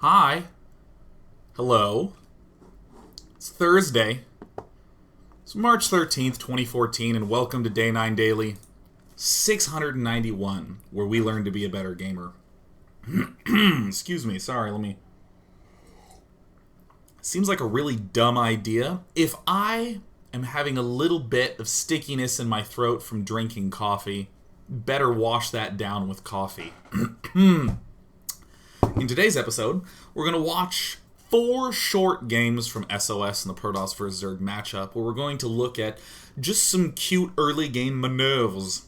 Hi. Hello. It's Thursday. It's March 13th, 2014, and welcome to Day 9 Daily 691, where we learn to be a better gamer. Excuse me, sorry, let me... Seems like a really dumb idea. If I am having a little bit of stickiness in my throat from drinking coffee, better wash that down with coffee. In today's episode, we're going to watch 4 short games from sOs in the Protoss vs. Zerg matchup, where we're going to look at just some cute early game maneuvers.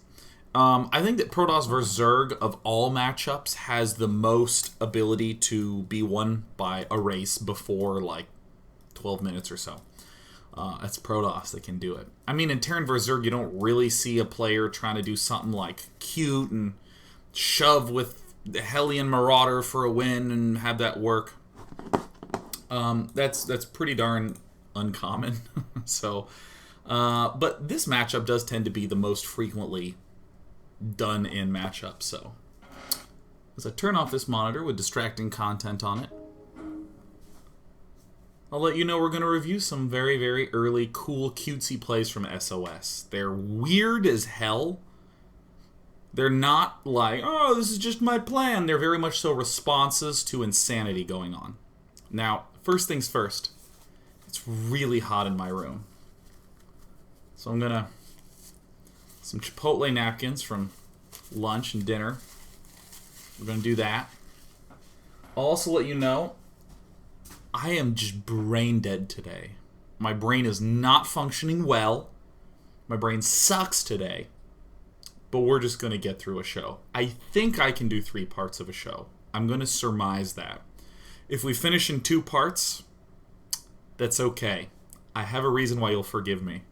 I think that Protoss vs. Zerg, of all matchups, has the most ability to be won by a race before, like, 12 minutes or so. That's Protoss that can do it. I mean, in Terran vs. Zerg, you don't really see a player trying to do something like cute and shove with the Hellion Marauder for a win and have that work. That's pretty darn uncommon. But this matchup does tend to be the most frequently done in matchups. So, as I turn off this monitor with distracting content on it, I'll let you know we're going to review some very, very early, cool, cutesy plays from sOs. They're weird as hell. They're not like, oh, this is just my plan. They're very much so responses to insanity going on. Now, first things first. It's really hot in my room. So I'm going to... Some Chipotle napkins from lunch and dinner. We're going to do that. I'll also let you know, I am just brain dead today. My brain is not functioning well. My brain sucks today. But we're just going to get through a show. I think I can do 3 parts of a show. I'm going to surmise that. If we finish in 2 parts, that's okay. I have a reason why you'll forgive me.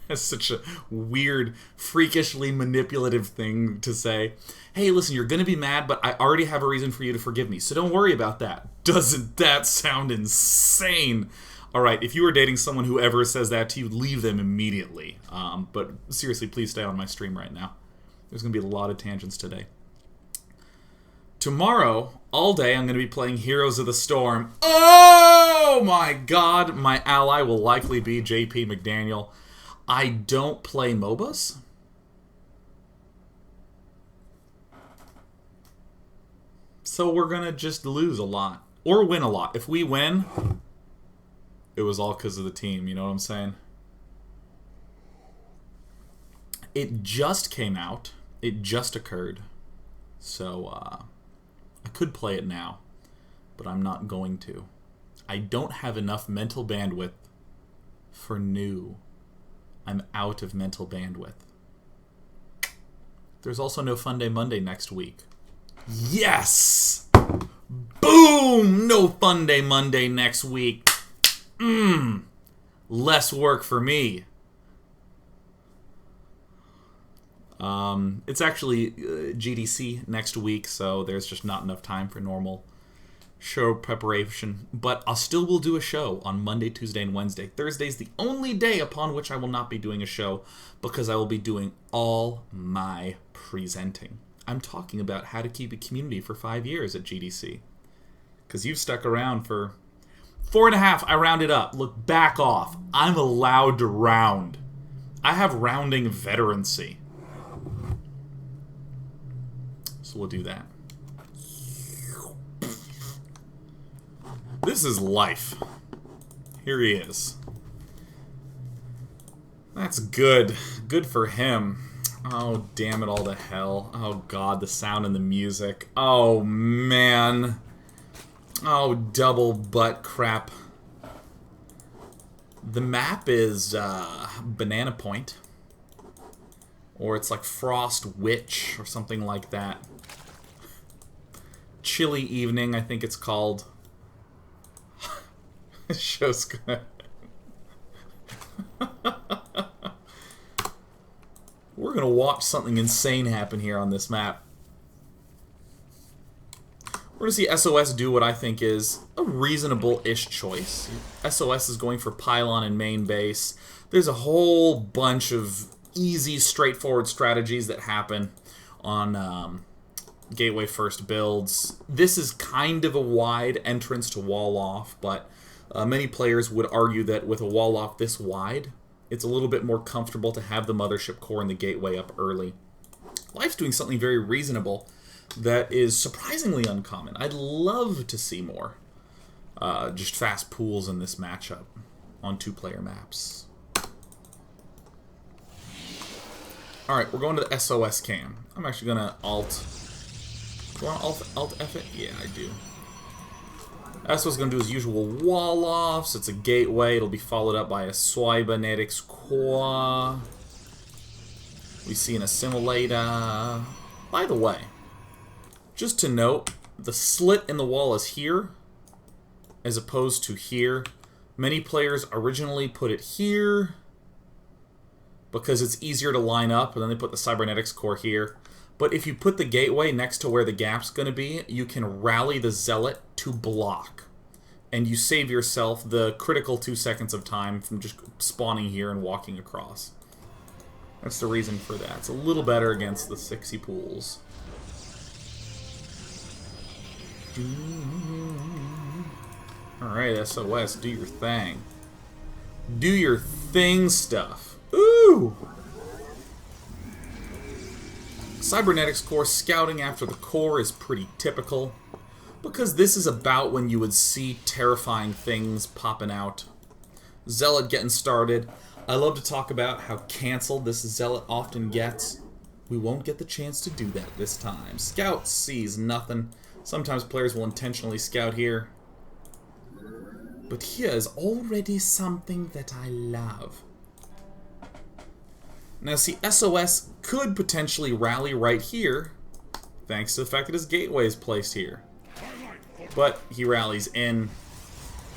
That's such a weird, freakishly manipulative thing to say. Hey, listen, you're going to be mad, but I already have a reason for you to forgive me, so don't worry about that. Doesn't that sound insane? Alright, if you are dating someone who ever says that to you, leave them immediately. But seriously, please stay on my stream right now. There's going to be a lot of tangents today. Tomorrow, all day, I'm going to be playing Heroes of the Storm. Oh my god, my ally will likely be JP McDaniel. I don't play MOBAs. So we're going to just lose a lot. Or win a lot. If we win... it was all because of the team, you know what I'm saying? It just came out. It just occurred. So, I could play it now. But I'm not going to. I don't have enough mental bandwidth for new. I'm out of mental bandwidth. There's also no Fun Day Monday next week. Yes! Boom! No Fun Day Monday next week. Less work for me. It's actually GDC next week, so there's just not enough time for normal show preparation. But I still will do a show on Monday, Tuesday, and Wednesday. Thursday's the only day upon which I will not be doing a show because I will be doing all my presenting. I'm talking about how to keep a community for 5 years at GDC. Because you've stuck around for... 4.5, I rounded up. Look, back off. I'm allowed to round. I have rounding veterancy. So we'll do that. This is life. Here he is. That's good. Good for him. Oh, damn it all to hell. Oh, God, the sound and the music. Oh, man. Oh, double butt crap. The map is Banana Point. Or it's like Frost Witch or something like that. Chilly Evening, I think it's called. This show's good. We're gonna watch something insane happen here on this map. We're going to see sOs do what I think is a reasonable-ish choice. sOs is going for pylon and main base. There's a whole bunch of easy, straightforward strategies that happen on gateway first builds. This is kind of a wide entrance to wall off, but many players would argue that with a wall off this wide, it's a little bit more comfortable to have the mothership core and the gateway up early. Life's doing something very reasonable that is surprisingly uncommon. I'd love to see more just fast pools in this matchup on 2-player maps. Alright, we're going to the SOS cam. I'm actually going to Alt... Do I want to Alt F it? Yeah, I do. That's what's going to do his usual wall-offs. It's a gateway. It'll be followed up by a cybernetics core. We see an assimilator. By the way, just to note, the slit in the wall is here, as opposed to here. Many players originally put it here, because it's easier to line up, and then they put the cybernetics core here. But if you put the gateway next to where the gap's going to be, you can rally the zealot to block. And you save yourself the critical 2 seconds of time from just spawning here and walking across. That's the reason for that. It's a little better against the 6y pools. Alright, SOS, do your thing. Do your thing stuff. Ooh! Cybernetics core scouting after the core is pretty typical, because this is about when you would see terrifying things popping out. Zealot getting started. I love to talk about how canceled this Zealot often gets. We won't get the chance to do that this time. Scout sees nothing. Sometimes players will intentionally scout here. But here is already something that I love. Now see, SOS could potentially rally right here, thanks to the fact that his gateway is placed here. But he rallies in,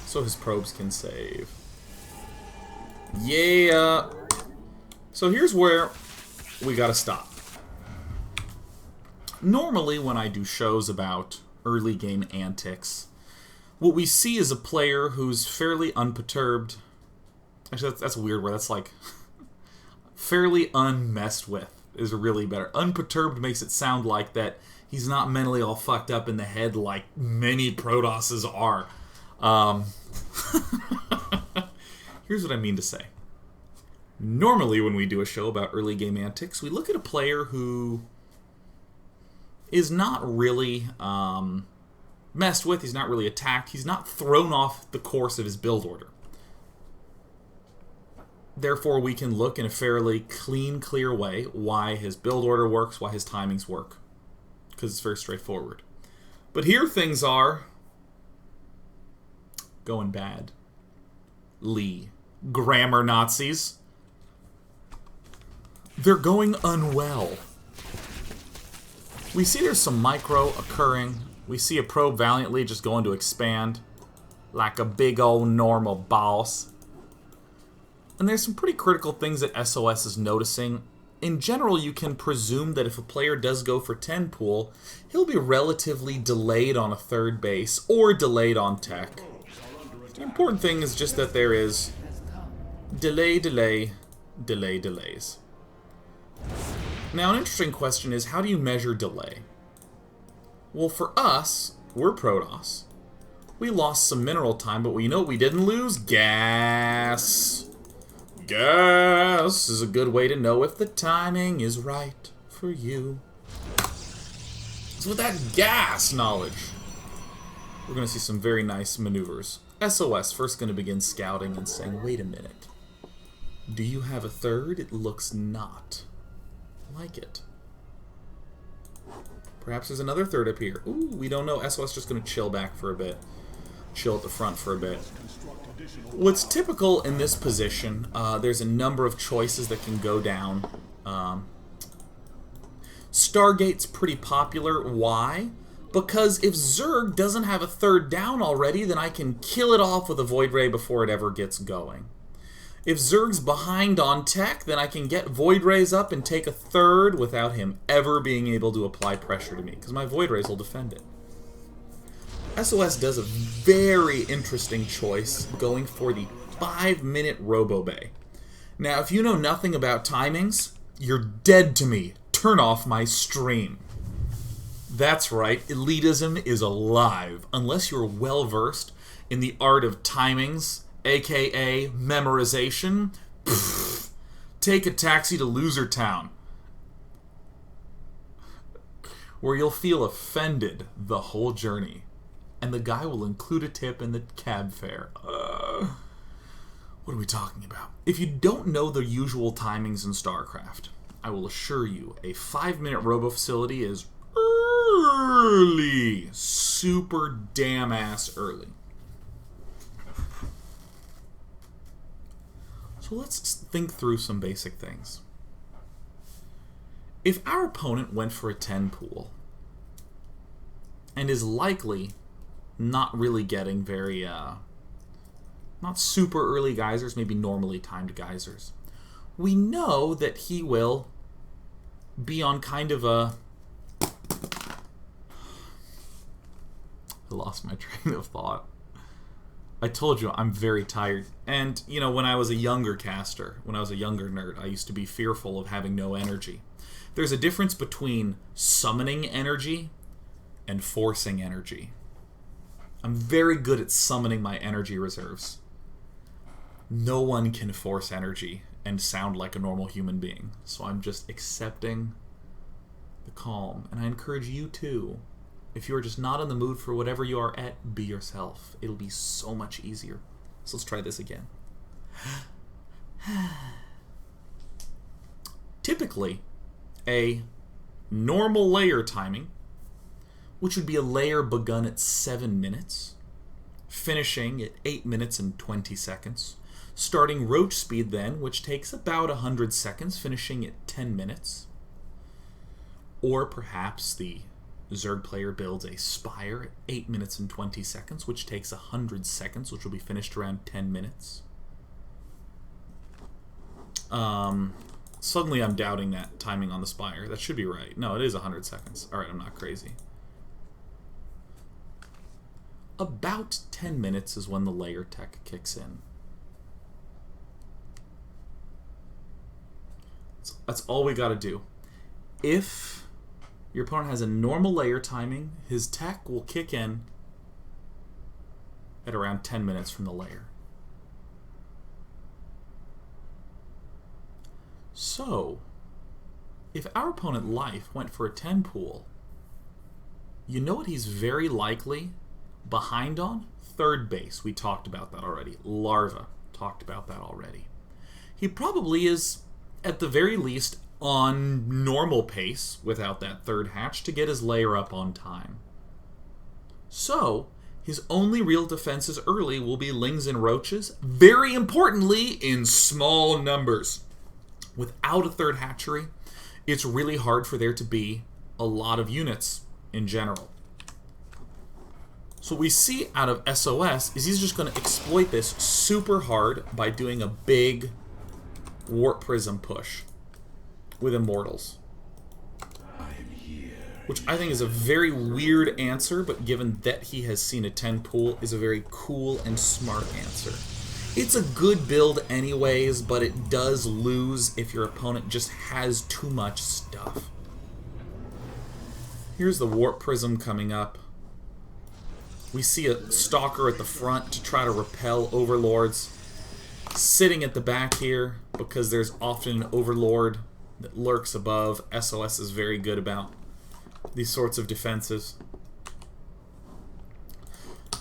so his probes can save. Yeah! So here's where we gotta stop. Normally when I do shows about early game antics, what we see is a player who's fairly unperturbed. Actually, that's a weird word. That's like... fairly unmessed with is really better. Unperturbed makes it sound like that he's not mentally all fucked up in the head like many Protosses are. Here's what I mean to say. Normally when we do a show about early game antics, we look at a player who is not really messed with, he's not really attacked, he's not thrown off the course of his build order. Therefore, we can look in a fairly clean, clear way why his build order works, why his timings work. Because it's very straightforward. But here things are going bad. Lee. Grammar Nazis. They're going unwell. We see there's some micro occurring. We see a probe valiantly just going to expand like a big old normal boss. And there's some pretty critical things that SOS is noticing. In general, you can presume that if a player does go for 10 pool, he'll be relatively delayed on a third base or delayed on tech. The important thing is just that there is delays. Now, an interesting question is, how do you measure delay? Well, for us, we're Protoss. We lost some mineral time, but you know what we didn't lose? Gas. Gas is a good way to know if the timing is right for you. So with that gas knowledge, we're going to see some very nice maneuvers. SOS first going to begin scouting and saying, wait a minute. Do you have a third? It looks not like it. Perhaps there's another third up here. Ooh, we don't know. SOS just going to chill back for a bit. Chill at the front for a bit. What's typical in this position, there's a number of choices that can go down. Stargate's pretty popular. Why? Because if Zerg doesn't have a third down already, then I can kill it off with a Void Ray before it ever gets going. If Zerg's behind on tech, then I can get Void Rays up and take a third without him ever being able to apply pressure to me, because my Void Rays will defend it. SOS does a very interesting choice going for the 5-minute Robo Bay. Now, if you know nothing about timings, you're dead to me. Turn off my stream. That's right, elitism is alive, unless you're well-versed in the art of timings, aka memorization. Pfft, take a taxi to Loser Town, where you'll feel offended the whole journey, and the guy will include a tip in the cab fare. What are we talking about? If you don't know the usual timings in StarCraft, I will assure you a 5-minute robo facility is early. Super damn ass early. So let's think through some basic things. If our opponent went for a 10 pool and is likely not really getting very, not super early geysers, maybe normally timed geysers, we know that he will be on kind of a... I lost my train of thought. I told you, I'm very tired. And, you know, when I was a younger caster, when I was a younger nerd, I used to be fearful of having no energy. There's a difference between summoning energy and forcing energy. I'm very good at summoning my energy reserves. No one can force energy and sound like a normal human being. So I'm just accepting the calm. And I encourage you too. If you are just not in the mood for whatever you are at, be yourself. It'll be so much easier. So let's try this again. Typically, a normal layer timing, which would be a layer begun at 7 minutes, finishing at 8 minutes and 20 seconds, starting roach speed then, which takes about 100 seconds, finishing at 10 minutes, or perhaps the Zerg player builds a Spire at 8 minutes and 20 seconds, which takes 100 seconds, which will be finished around 10 minutes. Suddenly I'm doubting that timing on the Spire. That should be right. No, it is 100 seconds. Alright, I'm not crazy. About 10 minutes is when the layer tech kicks in. That's all we gotta do. If your opponent has a normal layer timing, his tech will kick in at around 10 minutes from the layer. So, if our opponent Life went for a 10 pool, you know what he's very likely behind on? Third base. We talked about that already. Larva. Talked about that already. He probably is, at the very least, on normal pace without that third hatch to get his layer up on time. So, his only real defenses early will be Lings and Roaches, very importantly, in small numbers. Without a third hatchery, it's really hard for there to be a lot of units in general. So what we see out of SOS is he's just going to exploit this super hard by doing a big Warp Prism push with Immortals. Which I think is a very weird answer, but given that he has seen a 10 pool, is a very cool and smart answer. It's a good build anyways, but it does lose if your opponent just has too much stuff. Here's the Warp Prism coming up. We see a Stalker at the front to try to repel Overlords. Sitting at the back here, because there's often an Overlord that lurks above. SOS is very good about these sorts of defenses.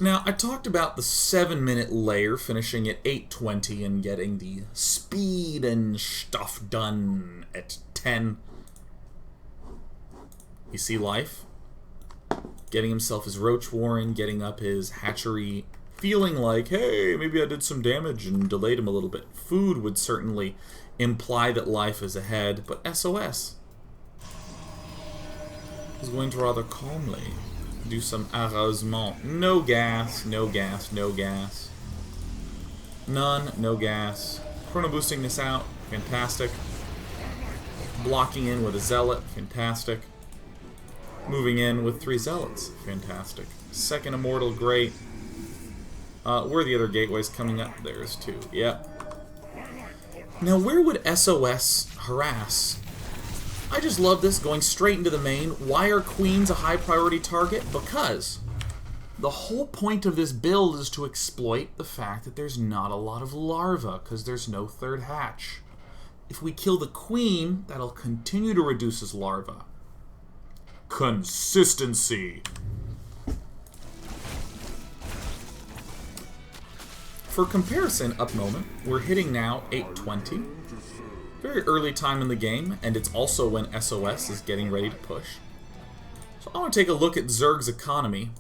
Now, I talked about the 7-minute layer finishing at 8:20 and getting the speed and stuff done at 10. You see Life getting himself his Roach Warren, getting up his hatchery, feeling like, hey, maybe I did some damage and delayed him a little bit. Food would certainly imply that Life is ahead, but SOS is going to rather calmly do some arrosement. No gas, no gas, no gas. None, no gas. Chrono boosting this out, fantastic. Blocking in with a Zealot, fantastic. Moving in with 3 Zealots, fantastic. Second Immortal, great. Where are the other gateways coming up? There's 2, yep. Now where would SOS harass? I just love this, going straight into the main. Why are queens a high priority target? Because the whole point of this build is to exploit the fact that there's not a lot of larvae, because there's no third hatch. If we kill the queen, that'll continue to reduce his larva. Consistency. For comparison, up moment, we're hitting now 820. Very early time in the game, and it's also when SOS is getting ready to push. So I want to take a look at Zerg's economy,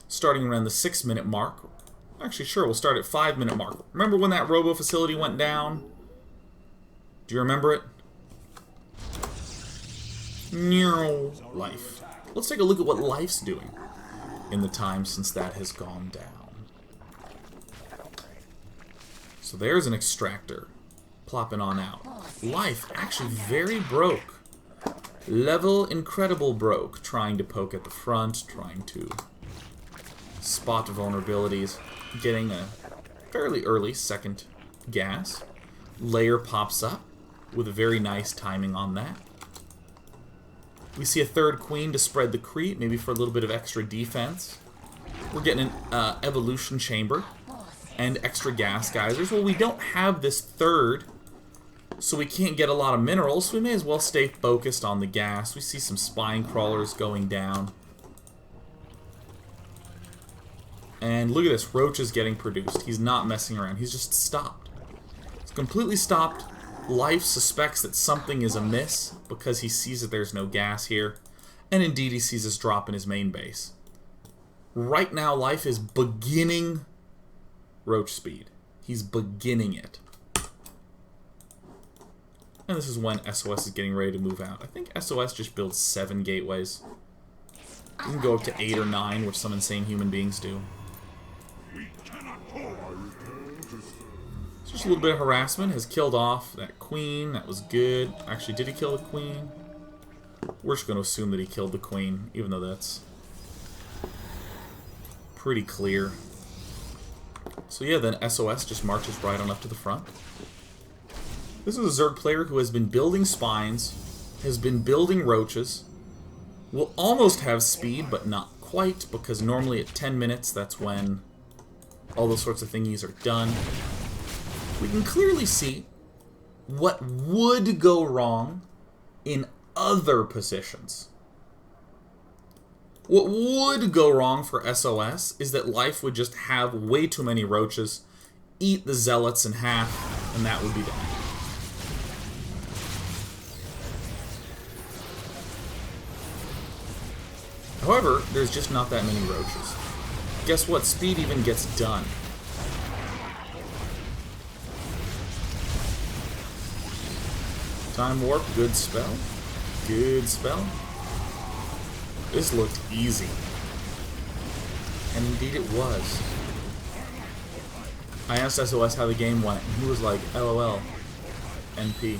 starting around the 6-minute mark. Actually, sure, we'll start at 5-minute mark. Remember when that robo facility went down? Do you remember it? Life. Let's take a look at what Life's doing in the time since that has gone down. So there's an extractor plopping on out. Life actually very broke. Level incredible broke. Trying to poke at the front, trying to spot vulnerabilities. Getting a fairly early second gas. Layer pops up with a very nice timing on that. We see a third queen to spread the creep, maybe for a little bit of extra defense. We're getting an evolution chamber and extra gas geysers. Well, we don't have this third, so we can't get a lot of minerals, so we may as well stay focused on the gas. We see some spine crawlers going down. And look at this, Roach is getting produced. He's not messing around, he's just stopped. He's completely stopped. Life suspects that something is amiss because he sees that there's no gas here. And indeed he sees this drop in his main base. Right now Life is beginning Roach speed. He's beginning it. And this is when SOS is getting ready to move out. I think SOS just builds 7 gateways. You can go up to 8 or 9, which some insane human beings do. So just a little bit of harassment. Has killed off that queen. That was good. Actually, did he kill the queen? We're just going to assume that he killed the queen, even though that's pretty clear. So yeah, then SOS just marches right on up to the front. This is a Zerg player who has been building spines, has been building roaches, will almost have speed, but not quite, because normally at 10 minutes, that's when all those sorts of thingies are done. We can clearly see what would go wrong in other positions. What would go wrong for SOS is that Life would just have way too many roaches, eat the zealots in half, and that would be that. However, there's just not that many roaches. Guess what? Speed even gets done. Time warp, good spell. Good spell. This looked easy. And indeed it was. I asked SOS how the game went, and he was like, LOL, NP.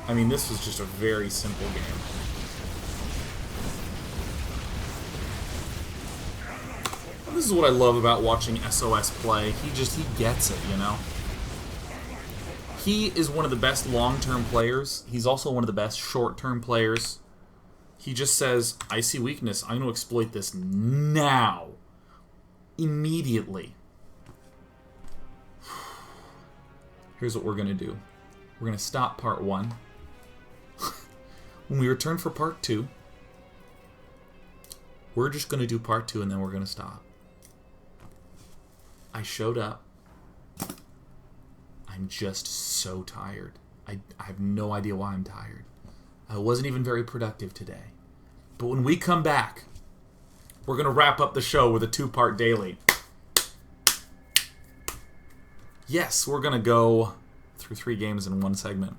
I mean, this was just a very simple game. And this is what I love about watching SOS play. He gets it, you know? He is one of the best long-term players. He's also one of the best short-term players. He just says, I see weakness. I'm going to exploit this now. Immediately. Here's what we're going to do. We're going to stop part 1. When we return for part 2, we're just going to do part 2 and then we're going to stop. I showed up. I'm just so tired. I have no idea why I'm tired. I wasn't even very productive today. But when we come back, we're going to wrap up the show with a 2-part daily. Yes, we're going to go through 3 games in one segment.